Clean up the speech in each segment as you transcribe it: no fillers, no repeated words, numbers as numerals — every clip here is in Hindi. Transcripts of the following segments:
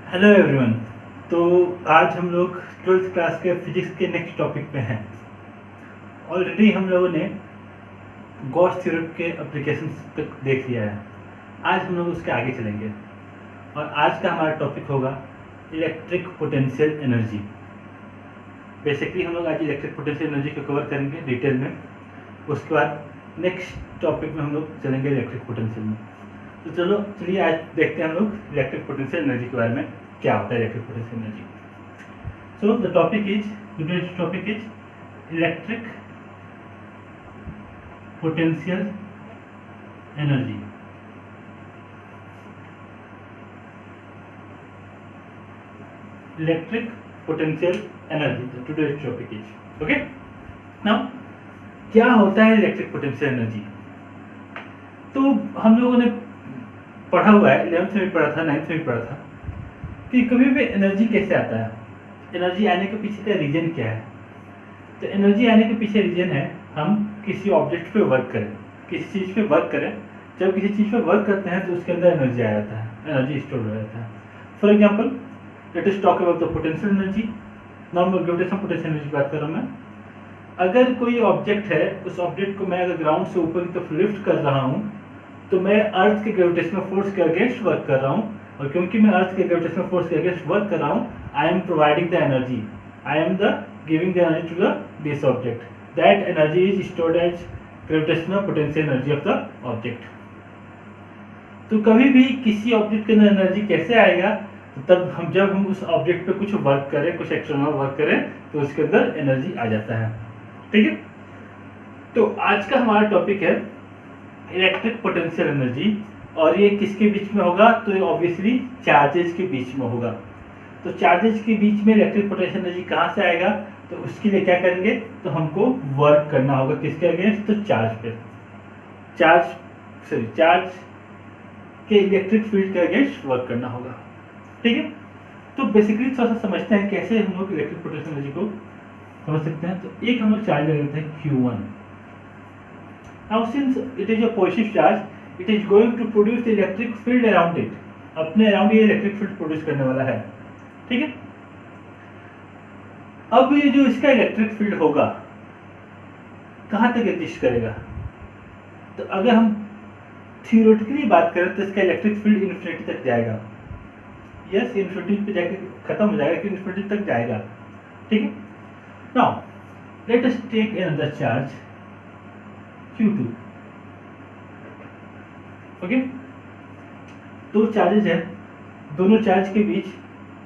Hello everyone. तो आज हम लोग ट्वेल्थ क्लास के फिजिक्स के नेक्स्ट टॉपिक पे हैं। ऑलरेडी हम लोगों ने गॉस थ्योरम के एप्लीकेशंस तक देख लिया है। आज हम लोग उसके आगे चलेंगे और आज का हमारा टॉपिक होगा इलेक्ट्रिक पोटेंशियल एनर्जी। बेसिकली हम लोग आज इलेक्ट्रिक पोटेंशियल एनर्जी को कवर करेंगे डिटेल में। उसके बाद नेक्स्ट टॉपिक में हम लोग चलेंगे इलेक्ट्रिक पोटेंशियल में। तो चलिए आज देखते हैं हम लोग इलेक्ट्रिक पोटेंशियल एनर्जी के बारे में, क्या होता है electric potential energy. So the topic is today's topic is electric potential energy. Electric potential energy today's topic is okay. Now क्या होता है इलेक्ट्रिक पोटेंशियल एनर्जी? तो हम लोगों ने पढ़ा हुआ है, 11th में पढ़ा था, 9th में पढ़ा था कि कभी भी एनर्जी कैसे आता है, एनर्जी आने के पीछे का रीजन क्या है। तो एनर्जी आने के पीछे रीजन है हम किसी ऑब्जेक्ट पे वर्क करें, किसी चीज़ पे वर्क करें। जब किसी चीज़ पे वर्क करते हैं तो उसके अंदर एनर्जी आ जाता है, एनर्जी स्टोर हो जाता है। For example let us talk about the potential energy. Normal gravitational potential energy की बात कर रहा हूँ मैं। अगर कोई ऑब्जेक्ट है, उस ऑब्जेक्ट को मैं अगर ग्राउंड से ऊपर की तरफ लिफ्ट कर रहा हूँ तो मैं अर्थ के ग्रेविटेशनल फोर्स के अगेंस्ट वर्क कर रहा हूँ, और क्योंकि मैं अर्थ के ग्रेविटेशनल फोर्स के अगेंस्ट वर्क कर रहा हूँ, I am providing the energy, I am the giving the energy to the this object. That energy is stored as gravitational potential energy of the object. तो कभी भी किसी ऑब्जेक्ट के अंदर एनर्जी कैसे आएगा? तो तब जब हम उस ऑब्जेक्ट पे कुछ वर्क करें, कुछ एक्सटर्नल वर्क करें, तो उसके अंदर एनर्जी आ जाता है। ठीक है, तो आज का हमारा टॉपिक है इलेक्ट्रिक पोटेंशियल एनर्जी। और ये किसके बीच में होगा? तो ये ऑब्वियसली चार्जेस के बीच में होगा। तो चार्जेस के बीच में इलेक्ट्रिक पोटेंशियल एनर्जी कहाँ से आएगा? तो उसके लिए क्या करेंगे? तो हमको वर्क करना होगा किसके अगेंस्ट? तो चार्ज पे, चार्ज के इलेक्ट्रिक फील्ड के अगेंस्ट वर्क करना होगा। ठीक है, तो बेसिकली थोड़ा सा समझते हैं कैसे हम लोग इलेक्ट्रिक पोटेंशियल एनर्जी को समझ सकते हैं। तो एक हम लोग चार्ज ले लेते हैं Q1। Now since it is a positive charge, it is going to produce the electric field around it. अपने अराउंड ये इलेक्ट्रिक फील्ड प्रोड्यूस करने वाला है। ठीक है, अब ये जो इसका इलेक्ट्रिक फील्ड होगा कहाँ तक एग्जिस्ट करेगा? तो अगर हम थियोरेटिकली बात करें तो इसका इलेक्ट्रिक फील्ड इन्फिनिटी तक जाएगा। यस, इन्फिनिटी पे जाके खत्म हो जाएगा कि इन्फिनिटी तक जाएगा। ठीक है, now let us take another charge Q2। Okay, दो चार्जेज हैं, दोनों चार्ज के बीच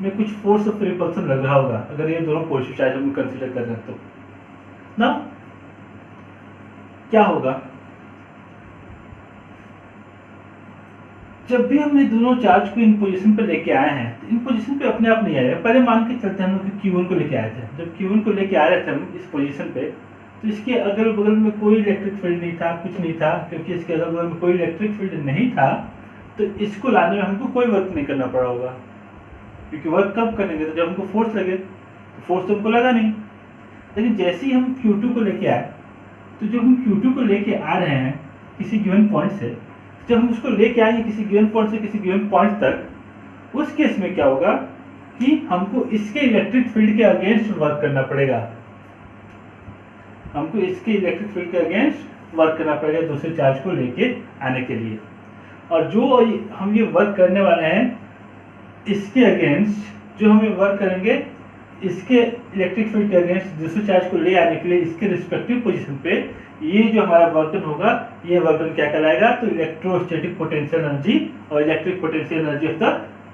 में कुछ फोर्स ऑफ रिपल्सन लग रहा होगा अगर ये दोनों पॉजिटिव चार्ज हम कंसीडर कर रहे हैं। तो ना क्या होगा? जब भी हमने दोनों चार्ज को इन पोजीशन पे लेके आए हैं, तो इन पोजीशन पे अपने आप नहीं आए। पहले मान के चलते हैं हम लोग Q1 को लेके आए थे। जब Q1 को लेके आ रहे थे हम इस पोजीशन पे, तो इसके अगल बगल में कोई इलेक्ट्रिक फील्ड नहीं था, कुछ नहीं था। क्योंकि इसके अगल बगल में कोई इलेक्ट्रिक फील्ड नहीं था तो इसको लाने में हमको कोई वर्क नहीं करना पड़ा होगा। क्योंकि वर्क कब करेंगे? तो जब हमको फोर्स लगे, तो फोर्स तो हमको लगा नहीं। लेकिन जैसे ही हम Q2 को लेके आए, तो जब हम Q2 को लेके आ रहे हैं किसी गिवन पॉइंट से, जब हम उसको लेके आएंगे किसी गिवन पॉइंट से किसी गिवन पॉइंट तक, उस केस में क्या होगा कि हमको इसके इलेक्ट्रिक फील्ड के अगेंस्ट वर्क करना पड़ेगा। हमको इसके इलेक्ट्रिक फील्ड के अगेंस्ट वर्क करना पड़ेगा दूसरे चार्ज को लेके आने के लिए। और जो हम ये वर्क करने वाले हैं इसके अगेंस्ट, जो हमें वर्क करेंगे इसके इलेक्ट्रिक फील्ड के अगेंस्ट दूसरे चार्ज को ले आने के लिए इसके रिस्पेक्टिव पोजीशन पे, ये जो हमारा वर्क डन होगा, ये वर्क डन क्या कहलाएगा? तो इलेक्ट्रोस्टैटिक पोटेंशियल एनर्जी और electric potential energy of the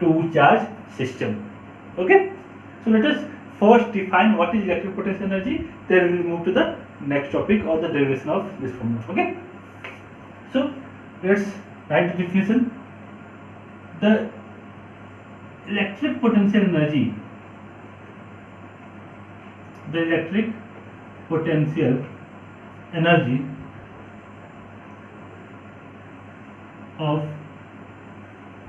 two charge system. Okay, so let us first define what is electric potential energy, then we will move to the next topic or the derivation of this formula. Okay, so let's write the definition. The electric potential energy, the electric potential energy of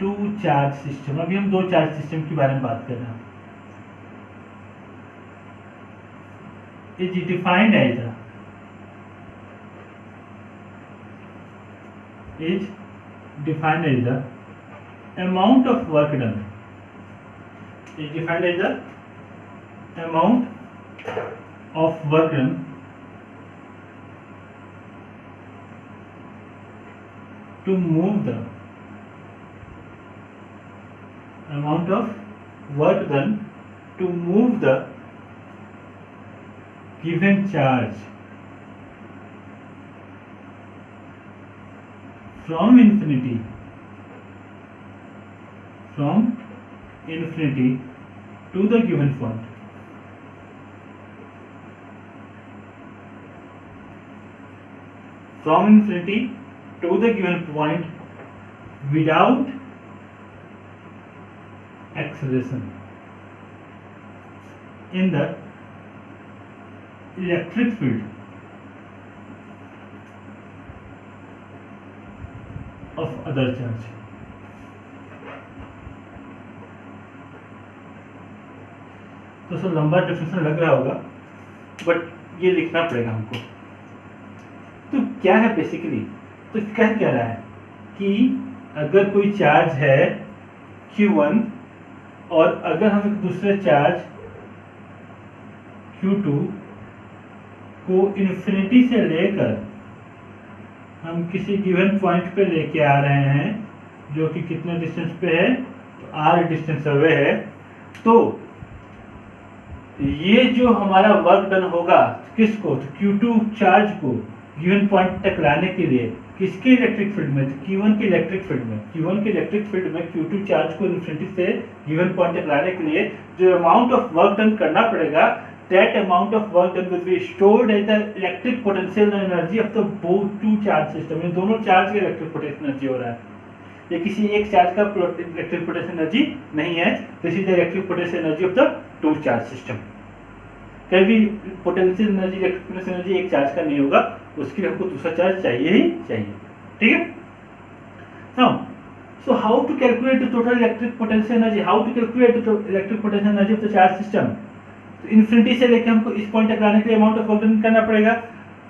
two charge system। अभी हम दो चार्ज सिस्टम के बारे में बात कर रहे हैं। is defined as the amount of work done is defined as the amount of work done to move the amount of work done to move the given charge from infinity to the given point. From infinity to the given point without acceleration in the electric field of other charge. तो सर लंबा डेफिनेशन लग रहा होगा, बट ये लिखना पड़ेगा हमको। तो क्या है बेसिकली, तो कह क्या रहा है कि अगर कोई चार्ज है Q1 और अगर हम एक दूसरे चार्ज Q2 को इन्फिनिटी से लेकर हम किसी गिवन पॉइंट पे लेके आ रहे हैं जो कि कितने डिस्टेंस पे है, तो r डिस्टेंस अवे है, तो ये जो हमारा वर्क डन होगा किसको, तो Q2 चार्ज को गिवन पॉइंट तक लाने के लिए किसके इलेक्ट्रिक फील्ड में, तो Q1 के इलेक्ट्रिक फील्ड में Q2 चार्ज को इन्फिनिटी से गिवन पॉइंट तक लाने के लिए जो अमाउंट ऑफ वर्क डन करना पड़ेगा, that amount of work done will be stored as the electric potential energy of the both two charge system। ये दोनों चार्ज के इलेक्ट्रिक पोटेंशियल एनर्जी हो रहा है, ये किसी एक चार्ज का इलेक्ट्रिक पोटेंशियल एनर्जी नहीं है, this is the electric potential energy of the two charge system. कभी भी potential energy electric potential energy एक चार्ज का नहीं होगा, उसके लिए हमको दूसरा चार्ज चाहिए ही चाहिए, ठीक है। Now so how to calculate the total electric potential energy, how to calculate the electric potential energy of the charge system. तो इन्फिनिटी से लेकर हमको इस पॉइंट तक लाने के लिए अमाउंट ऑफ वर्क डन करना पड़ेगा।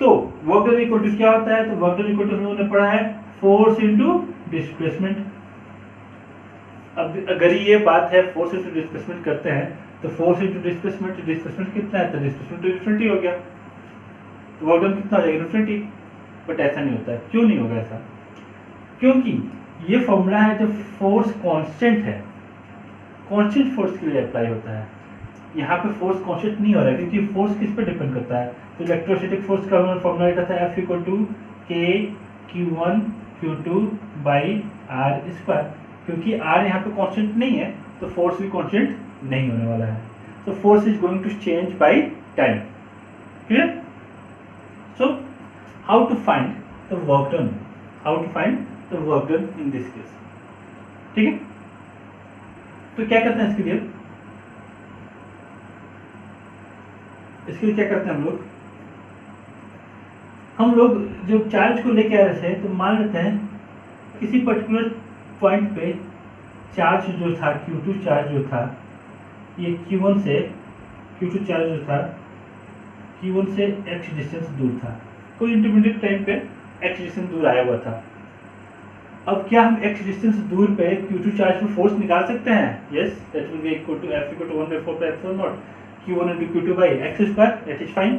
तो वर्क डन इक्वल टू क्या होता है, तो वर्क डन इक्वल टू हम लोगों ने पढ़ा है फोर्स इनटू डिस्प्लेसमेंट। अब अगर ये बात है फोर्स इनटू डिस्प्लेसमेंट करते हैं तो फोर्स इनटू डिस्प्लेसमेंट, डिस्प्लेसमेंट कितना है, तो डिस्प्लेसमेंट तो इन्फिनिटी हो गया, तो वर्क डन कितना हो जाएगा, इन्फिनिटी। बट ऐसा नहीं होता है, क्यों नहीं होगा ऐसा, क्योंकि ये फॉर्मूला है जब फोर्स कांस्टेंट है, कांस्टेंट फोर्स के लिए अप्लाई होता है। यहाँ पे फोर्स कांस्टेंट नहीं हो रहा है क्योंकि फोर्स किस पे डिपेंड करता है, तो इलेक्ट्रोस्टैटिक फोर्स का हमने फॉर्मूला लिखा था F equal to K Q1 Q2 by R square. क्योंकि R यहाँ पे कांस्टेंट नहीं है तो फोर्स भी कांस्टेंट नहीं होने वाला है, तो force is going to change by time, clear. So how to find the work done, how to find the work done in this case, ठीक है। तो क्या करते हैं इसके लिए, क्या करते हैं हम लोग जब चार्ज को लेके आ रहे थे तो मान लेते हैं किसी पर्टिकुलर पॉइंट पे चार्ज जो था Q2 चार्ज जो था ये Q1 से Q2 चार्ज जो था Q1 से x डिस्टेंस दूर था, कोई इंटरमीडिएट टाइम पे x डिस्टेंस दूर आया हुआ था। अब क्या हम x डिस्टेंस दूर पे Q2 चार्ज पे फोर्स निकाल सकते हैं, yes, that will be equal to F equal to 1/4 pi epsilon naught Q1 into Q2 by x square, that is fine।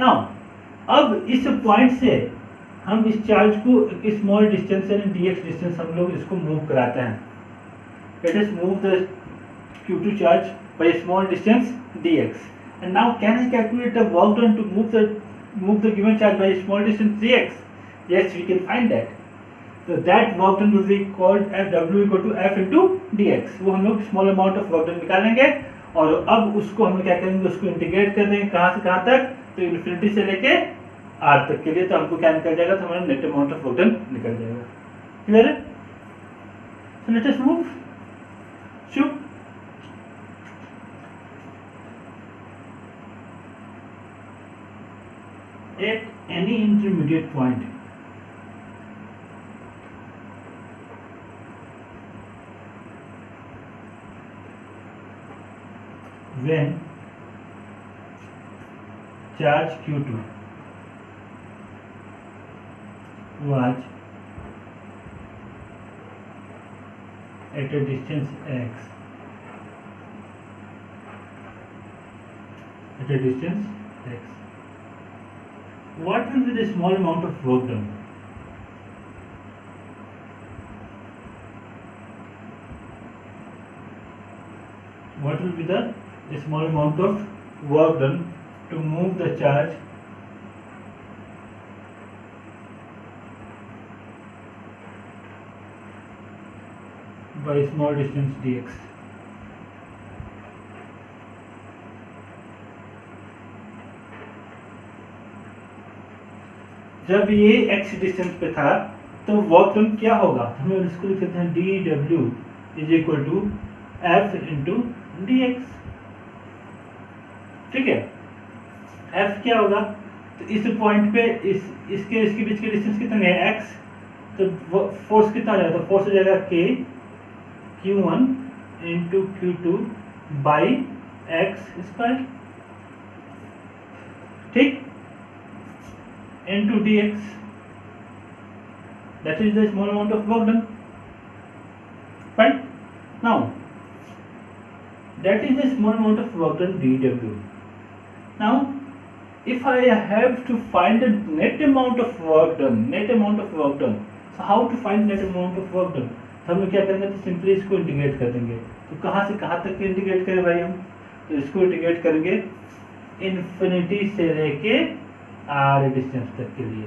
Now, अब इस पॉइंट से हम इस चार्ज को स्मॉल डिस्टेंस यानी dx डिस्टेंस हम लोग इसको मूव कराते हैं। Let us move the Q2 charge by a small distance dx, and now can I calculate the work done to move the given charge by a small distance dx? Yes, we can find that। So that work done will be called as W equal to F into dx। वो हम लोग small amount of work done निकालेंगे और अब उसको हम क्या करेंगे, उसको इंटीग्रेट कर देंगे कहाँ से कहाँ तक, तो इन्फिनिटी से लेके r तक के लिए, तो हमको क्या निकल जाएगा, तो हमारा net amount of work done निकल जाएगा, क्लियर है। So let us move to at any intermediate point when charge Q2 was at a distance x at a distance x. What will be the small amount of work done? What will be the small amount of work done to move the charge by a small distance dx? जब ये x डिस्टेंस पे था तो वर्क डन क्या होगा? हम इसको लिख सकते हैं dw is equal to f into dx. ठीक है, f क्या होगा? तो इस पॉइंट पे इसके बीच के डिस्टेंस कितने है? x. तो फोर्स कितना आ जाएगा? तो फोर्स हो जाएगा k q1 into q2 by x square. ठीक, into dx. That is the small amount of work done. Fine. Now, that is the small amount of work done dw. Now, if I have to find the net amount of work done, so how to find net amount of work done? तो हम लोग क्या करेंगे? तो सिंपली इसको इंटीग्रेट कर देंगे. तो कहाँ से कहाँ तक इंटीग्रेट करें भाई हम? तो इसको इंटीग्रेट करेंगे इन्फिनिटी से लेके r डिस्टेंस तक के लिए.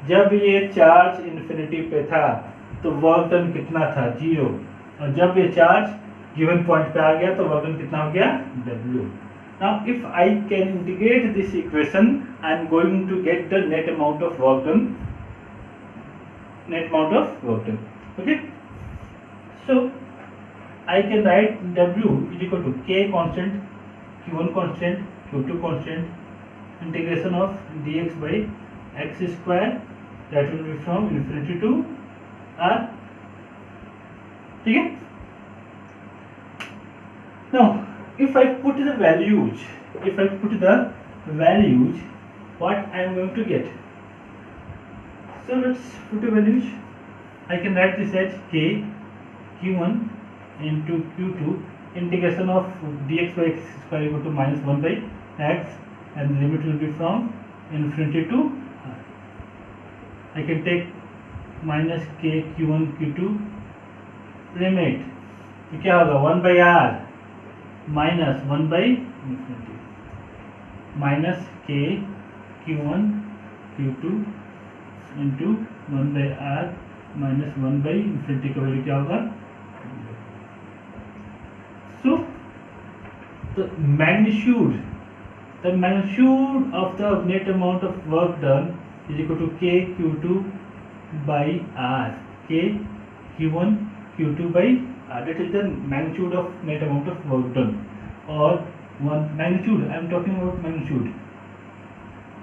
जब ये चार्ज इन्फिनिटी पे था तो वर्क डन कितना था? 0. और जब ये चार्ज गिवन पॉइंट पे आ गया तो वर्क डन कितना हो गया? w. Now if I can integrate this equation, I am going to get the net amount of work done. Okay, so I can write w is equal to k constant, q1 constant, q2 constant, integration of dx by x square, that will be from infinity to r. ठीक है. Now if I put the values, what I am going to get? So let's put the values. I can write this as k q1 into q2 integration of dx by x square equal to minus 1 by x, and the limit will be from infinity to r. I can take minus k q1 q2 limit. तो क्या होगा? 1 by r minus 1 by infinity minus k q1 q2 into 1 by r minus 1 by infinity का वैल्यू क्या होगा? So the magnitude of the net amount of work done is equal to k q2 by r, k q1 q2 by r. That is the magnitude of net amount of work done. Or one magnitude, I am talking about magnitude.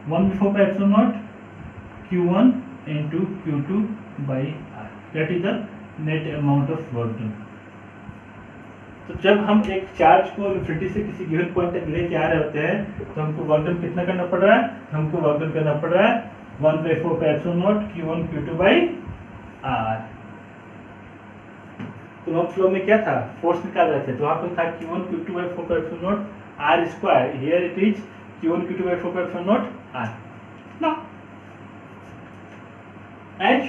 1 before by epsilon naught q1 into q2 by r. That is the net amount of work done. तो जब हम एक चार्ज को इन्फिनिटी से किसी गिवन पॉइंट तक लेके आ रहे होते हैं तो हमको वर्क डन कितना करना पड़ रहा है? हमको वर्क डन करना पड़ रहा है 1/4 pi epsilon naught q1 q2 by r. तो हम फ्लो में क्या था? फोर्स निकाल रहे थे, तो वहाँ पे था q1 q2 by 4 pi epsilon not r square. Here it is q1 q2 by 4 pi epsilon not r. Now, as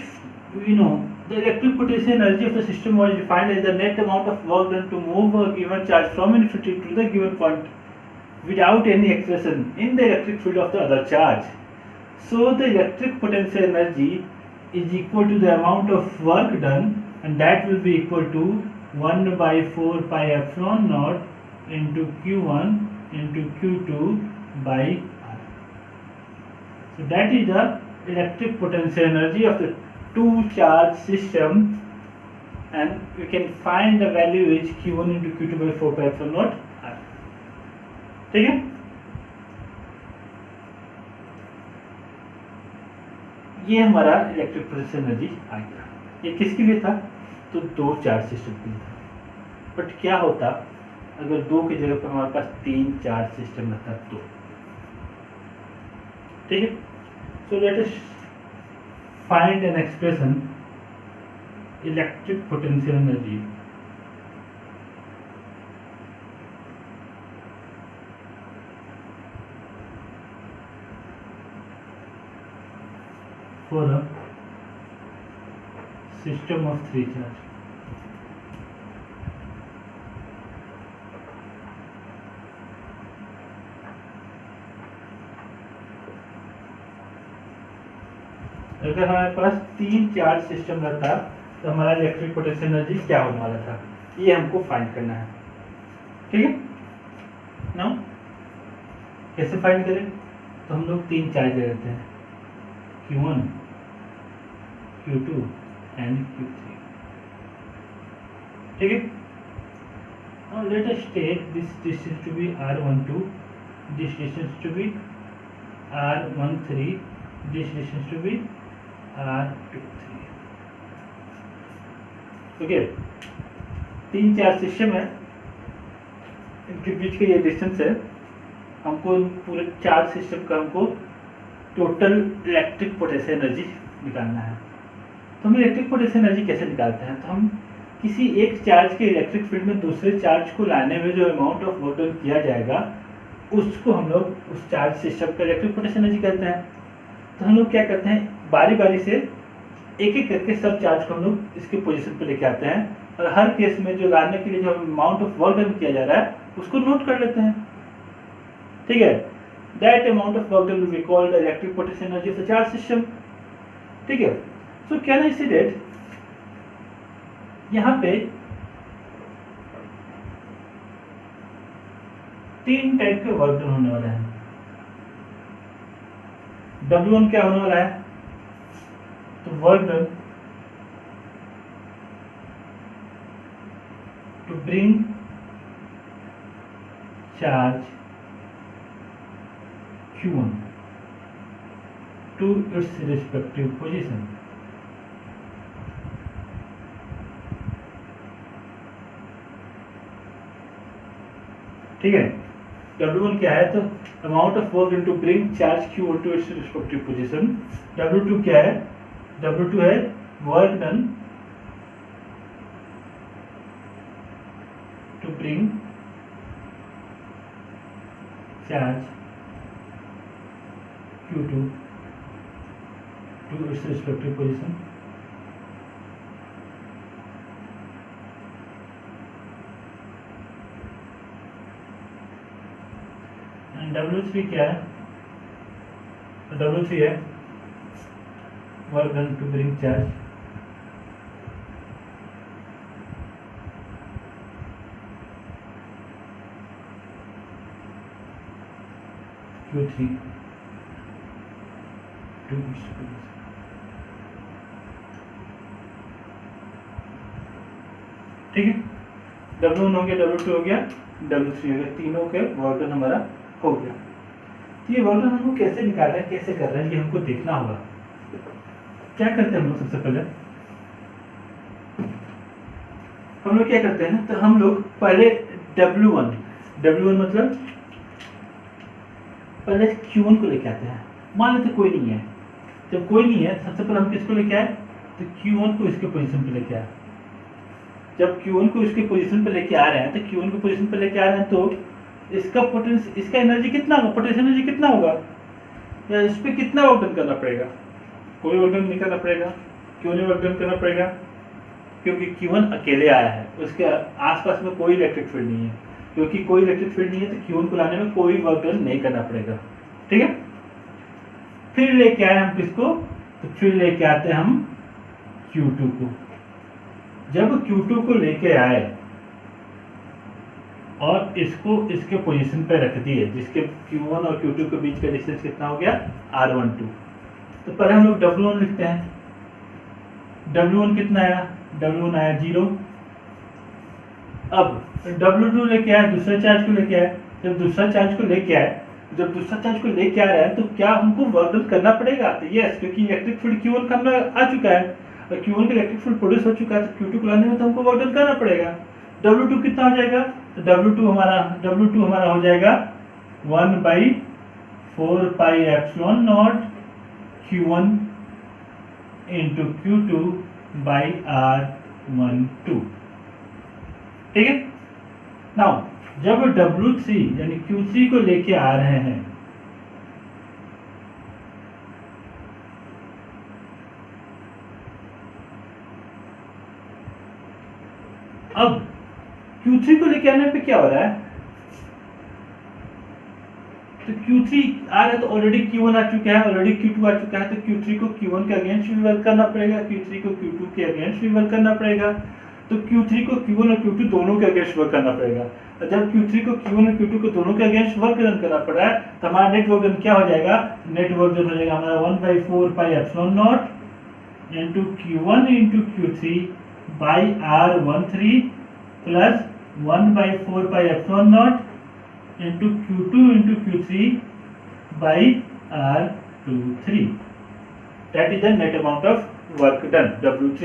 we know, the electric potential energy of the system was defined as the net amount of work done to move a given charge from infinity to the given point without any acceleration in the electric field of the other charge. So the electric potential energy is equal to the amount of work done, and that will be equal to 1/4 pi epsilon naught into q1 into q2 by r. So that is the electric potential energy of the two charge system, and we can find the value is q1 into q2 by 4 pi epsilon naught r. ठीक है. ये हमारा इलेक्ट्रिक पोटेंशियल एनर्जी आ गया. ये किसके लिए था? तो दो चार्ज सिस्टम के लिए था. बट क्या होता अगर दो की जगह पर हमारे पास 3 चार्ज सिस्टम रहता तो? ठीक है. So let us find an expression electric potential energy for a system of 3 charge. अगर हमारे पास 3 चार्ज सिस्टम रहता तो हमारा इलेक्ट्रिक पोटेंशियल एनर्जी क्या होने वाला था, ये हमको फाइंड करना है। ठीक है, नाउ कैसे फाइंड करें? तो हम लोग 3 चार्ज ले लेते हैं, Q1, Q2 एंड Q3। ठीक है, now let us take this distance to be R12, this distance to be R13, this distance to be R23। Okay, 3 charge system है, इनके बीच का ये डिस्टेंस है। हमको पूरे चार्ज सिस्टम का हमको टोटल इलेक्ट्रिक पोटेंशियल एनर्जी निकालना है। तो हम इलेक्ट्रिक पोटेंशियल एनर्जी कैसे निकालते हैं? तो हम किसी एक चार्ज के इलेक्ट्रिक फील्ड में दूसरे चार्ज को लाने में जो अमाउंट ऑफ वर्क डन किया जाएगा उसको हम लोग उस चार्ज सिस्टम का इलेक्ट्रिक पोटेंशियल एनर्जी कहते हैं। तो हम लोग क्या करते हैं, बारी बारी से एक एक करके सब चार्ज को हम लोग इसके पोजीशन पे लेके आते हैं और हर केस में जो लाने के लिए जो अमाउंट ऑफ वर्क डन किया जा रहा है उसको नोट कर लेते हैं। ठीक है, that amount of work done will be called electric potential energy of the charge system. ठीक है, so can I say that यहाँ पे 3 टाइप के वर्क डन होने वाले हैं। W1 क्या होने वाला है? तो work done to bring charge Q1 to its respective position। ठीक है, W1 क्या है? तो amount of work done to bring charge Q1 to its respective position. W2 क्या है? W2 है work done to bring charge Q2 to its respective position। And W3 क्या है? तो W3 है work done to bring charge Q3 to its position। ठीक है, W1 हो गया, W2 हो गया, W3 हो गया, तीनों के वर्क डन हमारा हो गया। तो ये वर्क डन हमको कैसे निकाल रहे हैं, कैसे कर रहे हैं, ये हमको देखना होगा। क्या करते हैं हम लोग? सबसे पहले हम लोग क्या करते हैं, तो हम लोग पहले W1 मतलब पहले Q1 को लेके आते हैं। मान लेते कोई नहीं है, जब कोई नहीं है सबसे पहले हम किसको लेके आए? तो Q1 को इसके पोजीशन पे लेके आए। जब Q1 को इसके पोजीशन पे लेके आ रहे हैं, तो Q1 को पोजीशन पे लेके आ रहे हैं तो इसका पोटेंशियल, इसका एनर्जी कितना होगा, पोटेंशियल एनर्जी कितना होगा, या इस पे कितना वर्क डन करना पड़ेगा? कोई वर्क डन नहीं करना पड़ेगा। क्यों नहीं वर्क डन करना पड़ेगा? क्योंकि Q1 अकेले आया है, उसके आसपास में कोई इलेक्ट्रिक फील्ड नहीं है। क्योंकि कोई इलेक्ट्रिक फील्ड नहीं है तो Q1 को लाने में कोई वर्क डन नहीं करना पड़ेगा। ठीक है, फिर लेके आए हम किसको? तो फिर लेके आते हैं हम Q2 को। जब Q2 को लेके आए और इसको इसके पोजीशन पे रख दिए, जिसके Q1 और Q2 के बीच का डिस्टेंस कितना हो गया? R12। तो पहले हम लोग W1 लिखते हैं। W1 कितना आया? W1 आया 0। अब W2 लेके आए, दूसरा चार्ज को लेके आए। जब दूसरा चार्ज को लेके आए, जब दूसरा चार्ज को लेके आ रहा है तो क्या हमको वर्क डन करना पड़ेगा? तो यस, क्योंकि इलेक्ट्रिक फील्ड Q1 का हमें आ चुका है और Q1 का इलेक्ट्रिक फील्ड प्रोड्यूस हो चुका है, तो Q2 को लाने में तो हमको वर्क डन करना पड़ेगा। W2 कितना हो जाएगा? तो W2 हमारा हो जाएगा 1/4 pi epsilon naught Q1 into Q2 by R12। ठीक है, नाउ जब W3 यानी Q3 को लेके आ रहे हैं Q3 को लेके आने पे क्या हो रहा है, तो Q3 आ रहा है तो ऑलरेडी Q1 आ चुका है, ऑलरेडी Q2 आ चुका है, तो Q3 को Q1 के अगेंस्ट भी वर्क करना पड़ेगा, Q3 को Q2 के अगेंस्ट भी वर्क करना पड़ेगा, तो Q3 को Q1 और Q2 दोनों के अगेंस्ट वर्क करना पड़ेगा। तो जब Q3 को Q1 और Q2 को दोनों के अगेंस्ट वर्क करना पड़ा है तो हमारा नेट वर्क डन क्या हो जाएगा, नेट वर्क डन हो जाएगा हमारा 1/4 pi epsilon not into Q1 into Q3 by R13 plus 1/4 pi epsilon not into Q2 into Q3 by R23. That is the net amount of work done, W3.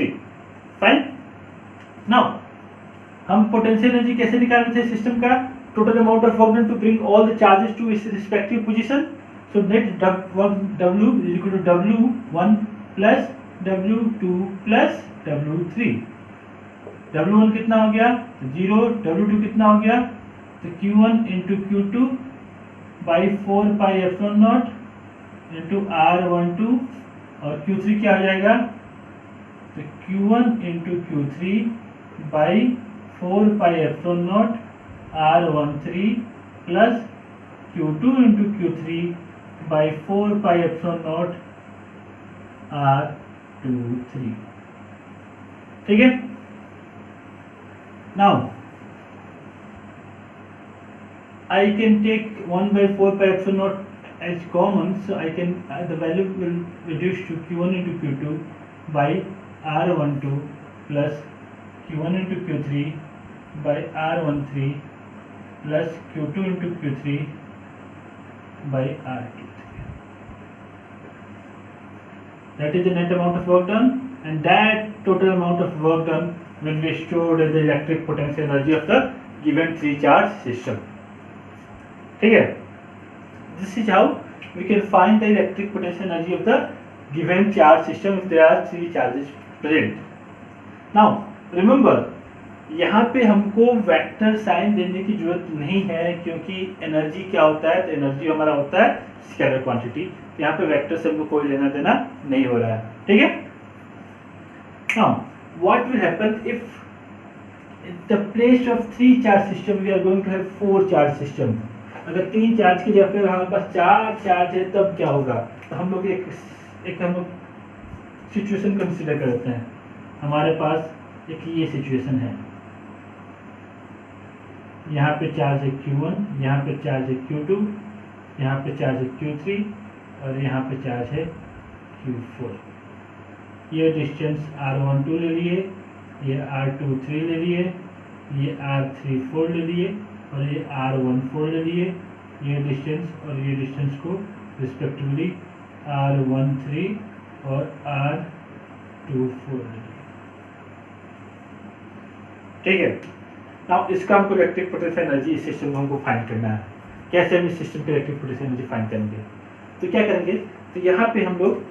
Fine. Now, हम potential energy कैसे निकालते थे सिस्टम का, total amount of work done to bring all the charges to its respective position. So net W is equal to W1 plus W2 plus W3. W1 कितना हो गया 0, W2 कितना हो गया, तो Q1 into Q2 by 4 pi epsilon not into R12 और Q3 क्या हो जाएगा, तो Q1 into Q3 by 4 pi epsilon not R13 plus Q2 into Q3 by 4 pi epsilon not R23। ठीक है। Now I can take 1/4 pi epsilon naught as common, so I can the value will reduce to Q1 into Q2 by R12 plus Q1 into Q3 by R13 plus Q2 into Q3 by R23. That is the net amount of work done, and that total amount of work done will be stored as the electric potential energy of the given three charge system. ठीक है, this is how we can find the electric potential energy of the given charge system if there are three charges present. Now remember, यहाँ पे हमको वेक्टर साइन देने की जरूरत नहीं है, क्योंकि एनर्जी क्या होता है, तो एनर्जी हमारा होता है स्केलर क्वांटिटी, यहाँ पे वेक्टर से हमको कोई लेना देना नहीं हो रहा है। ठीक है। Now what will happen if in the place of three charge system we are going to have four charge system? अगर तीन चार्ज की जगह पे हमारे पास चार चार्ज है तब क्या होगा, तो हम लोग एक हम लोग सिचुएशन कंसीडर करते हैं। हमारे पास एक ये सिचुएशन है, यहाँ पे चार्ज है Q1, यहाँ पे चार्ज है Q2, यहाँ पे चार्ज है Q3 और यहाँ पे चार्ज है Q4। ये डिस्टेंस R12 ले लिए, ये R23 ले लिए, ये R34 ले लिए और ये R14 ले लिए, ये डिस्टेंस और ये डिस्टेंस को रिस्पेक्टिवली R13 और R24 ले लिए। ठीक है। अब इसका हमको इलेक्ट्रिक पोटेंशियल एनर्जी इस सिस्टम को हमको फाइंड करना है। कैसे हम इस सिस्टम की इलेक्ट्रिक पोटेंशियल एनर्जी फाइंड करेंगे, तो क्या करेंगे, तो यहाँ पे हम लोग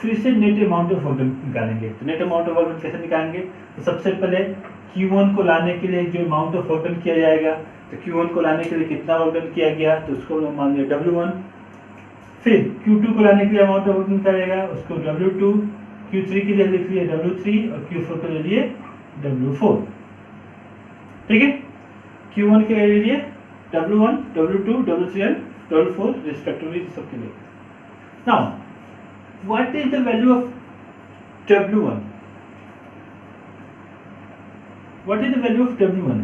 फिर से नेट अमाउंट ऑफ वर्क निकालेंगे। तो नेट अमाउंट ऑफ वर्क कैसे निकालेंगे, तो सबसे पहले Q1 को लाने के लिए जो अमाउंट ऑफ वर्क किया जाएगा, तो Q1 को लाने के लिए कितना वर्क किया गया, तो उसको मान लिया W1। फिर Q2 को लाने के लिए अमाउंट ऑफ वर्क निकालेगा, उसको W2, Q3 के लिए लिख लिया W3 और Q4 के लिए W4। ठीक है। Q1 के लिए W1, W2, W3 and W4 respectively सबके लिए। Now what is the value of W1? What is the value of W1?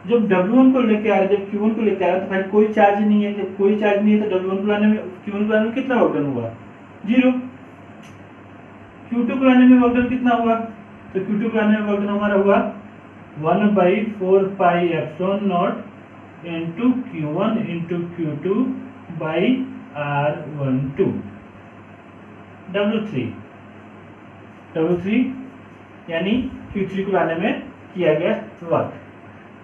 जब W1 को लेके आ रहा है, जब Q1 को लेके आ रहा है, तो भाई कोई चार्ज नहीं है। जब कोई चार्ज नहीं है तो W1 को लाने में, Q1 को लाने में कितना वर्क डन हुआ, 0। Q2 को लाने में वर्क डन कितना हुआ, तो Q2 को लाने में वर्क डन हमारा हुआ 1/4 pi epsilon not into Q1 into Q2 by R12। W3 यानी Q3 को लाने में किया गया वर्क।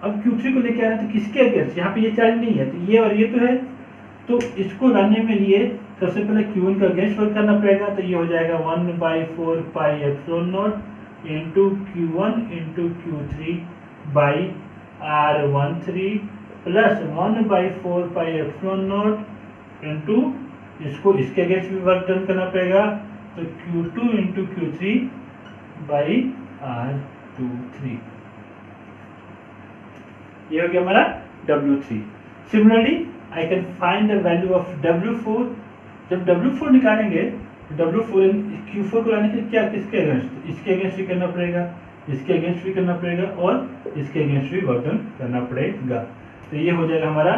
अब Q3 को लेके आ रहे हैं तो किसके अगेंस्ट, यहाँ पे ये चार्ज नहीं है तो ये और ये तो है, तो इसको लाने में लिए सबसे पहले Q1 का अगेंस्ट वर्क करना पड़ेगा। तो ये हो जाएगा 1/4 pi epsilon not into Q1 into Q3 by R13 plus 1/4 pi epsilon not into इसको इसके अगेंस्ट भी वर्क डन करना पड़ेगा, तो Q2 इंटू Q3 बाई 2 3, ये हो गया हमारा W3। Similarly I can find the value of W4। जब W4 निकालेंगे तो W4 Q4 को लाने के लिए क्या किसके अगेंस्ट, इसके अगेंस्ट भी करना पड़ेगा, इसके अगेंस्ट भी करना पड़ेगा और इसके अगेंस्ट भी वर्क डन करना पड़ेगा। तो ये हो जाएगा हमारा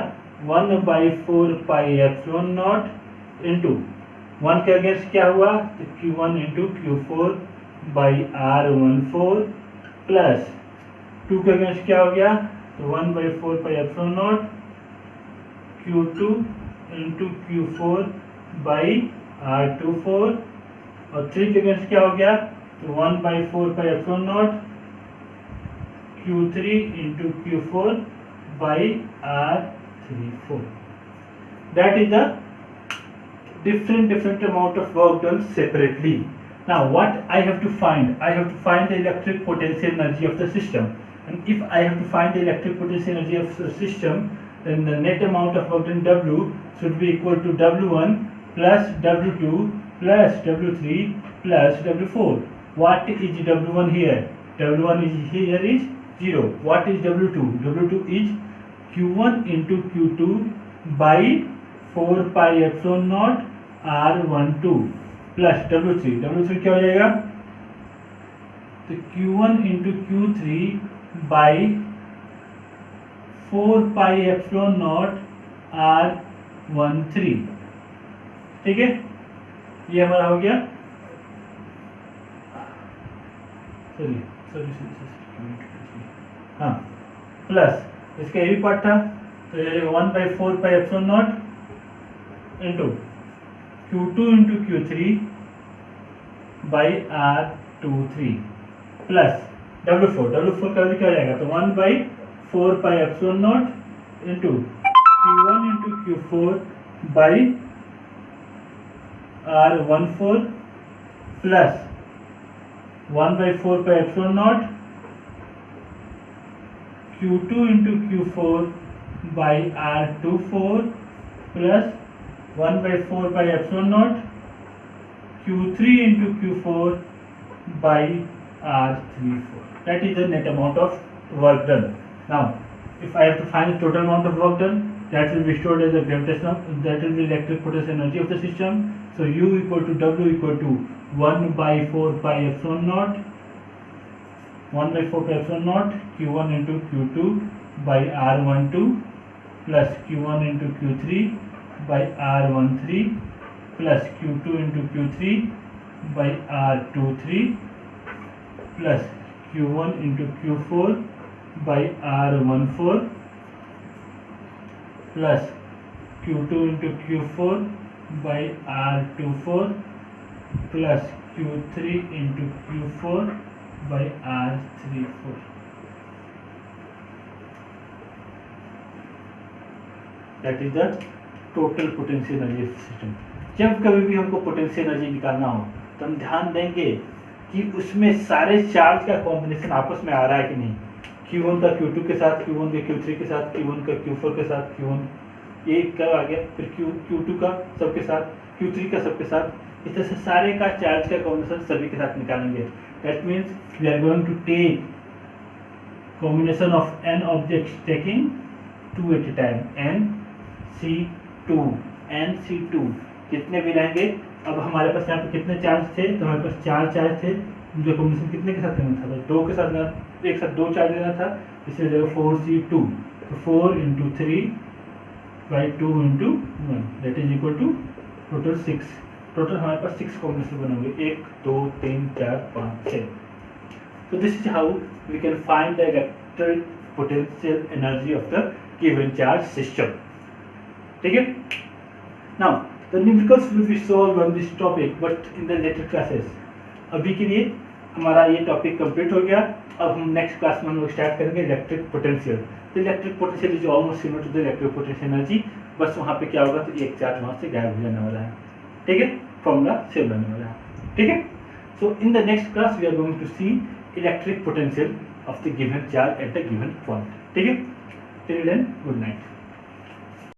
1/4 पाई एप्सिलॉन नॉट इंटू 1 के अगेंस्ट क्या हुआ तो Q1 into Q4 by R14 plus 2 के अगेंस्ट क्या हो गया तो 1/4 pi epsilon not Q2 into Q4 by R24 और 3 के अगेंस्ट क्या हो गया तो 1/4 pi epsilon not Q3 into Q4 by R34। That is the different amount of work done separately. Now what I have to find? I have to find the electric potential energy of the system. And if I have to find the electric potential energy of the system, then the net amount of work done W should be equal to W1 plus W2 plus W3 plus W4. What is W1 here? W1 is here is 0. What is W2? W2 is Q1 into Q2 by 4 pi epsilon naught R12 plus W3। W3 क्या हो जाएगा तो Q1 into Q3 by 4 pi epsilon naught R13। ठीक है, ये हमारा हो गया। हाँ प्लस इसका ये भी पार्ट था तो ये 1/4 pi epsilon not into Q2 into Q3 by R23 plus W4 का भी क्या हो जाएगा तो 1/4 pi epsilon not into Q1 into Q4 by R14 plus 1/4 pi epsilon not Q2 into Q4 by R24 plus 1/4 by epsilon naught Q3 into Q4 by R34. That is the net amount of work done. Now, if I have to find the total amount of work done, that will be stored as a gravitational, that will be electric potential energy of the system. So U equal to W equal to 1/4 pi epsilon naught 1/4 pi epsilon naught Q1 into Q2 by R12 plus Q1 into Q3 by R13 plus Q2 into Q3 by R23 plus Q1 into Q4 by R14 plus Q2 into Q4 by R24 plus Q3 into Q4 by R34। That is the total potential energy of the system। जब कभी भी हमको पोटेंशियल एनर्जी निकालना हो तो हम ध्यान देंगे कि उसमें सारे चार्ज का कॉम्बिनेशन आपस में आ रहा है कि नहीं। Q1 का Q2 के साथ, Q1 का Q3 के साथ, Q1 का Q4 के साथ, Q1 एक का आ गया, फिर Q2 का सबके साथ, Q3 का सबके साथ, इस तरह से सारे का चार्ज का कॉम्बिनेशन सभी के साथ निकालेंगे। That means we are going to take combination of n objects taking 2 at a time, NC2 कितने भी रहेंगे। अब हमारे पास यहाँ पे कितने चार्ज थे तो हमारे पास 4 चार्ज थे, जो कॉम्बिनेशन कितने के साथ लेना था 2 के साथ लेना, एक साथ 2 चार्ज लेना था, इसलिए जगह 4C2 तो 4 into 3 by 2 into 1 that is equal to total 6। Total हमारे पास 6 कॉम्बिनेशन बने होंगे 1 2 3 4 5 6। So this is how we can find the electric potential energy of the given charge system। ठीक है। Now the numericals will be solved on this topic but in the later classes। अभी के लिए हमारा ये टॉपिक कंप्लीट हो गया। अब हम नेक्स्ट क्लास में हम लोग स्टार्ट करेंगे इलेक्ट्रिक पोटेंशियल। तो electric potential is almost similar to the electric potential energy, बस वहाँ पे क्या होगा तो एक चार्ज वहाँ से गायब हो जाने वाला है। ठीक है, फॉर्मूला सेम रहने वाला है। ठीक है, so in the next class we are going to see electric potential of the given charge at the given point. ठीक है, टिल देन गुड नाइट।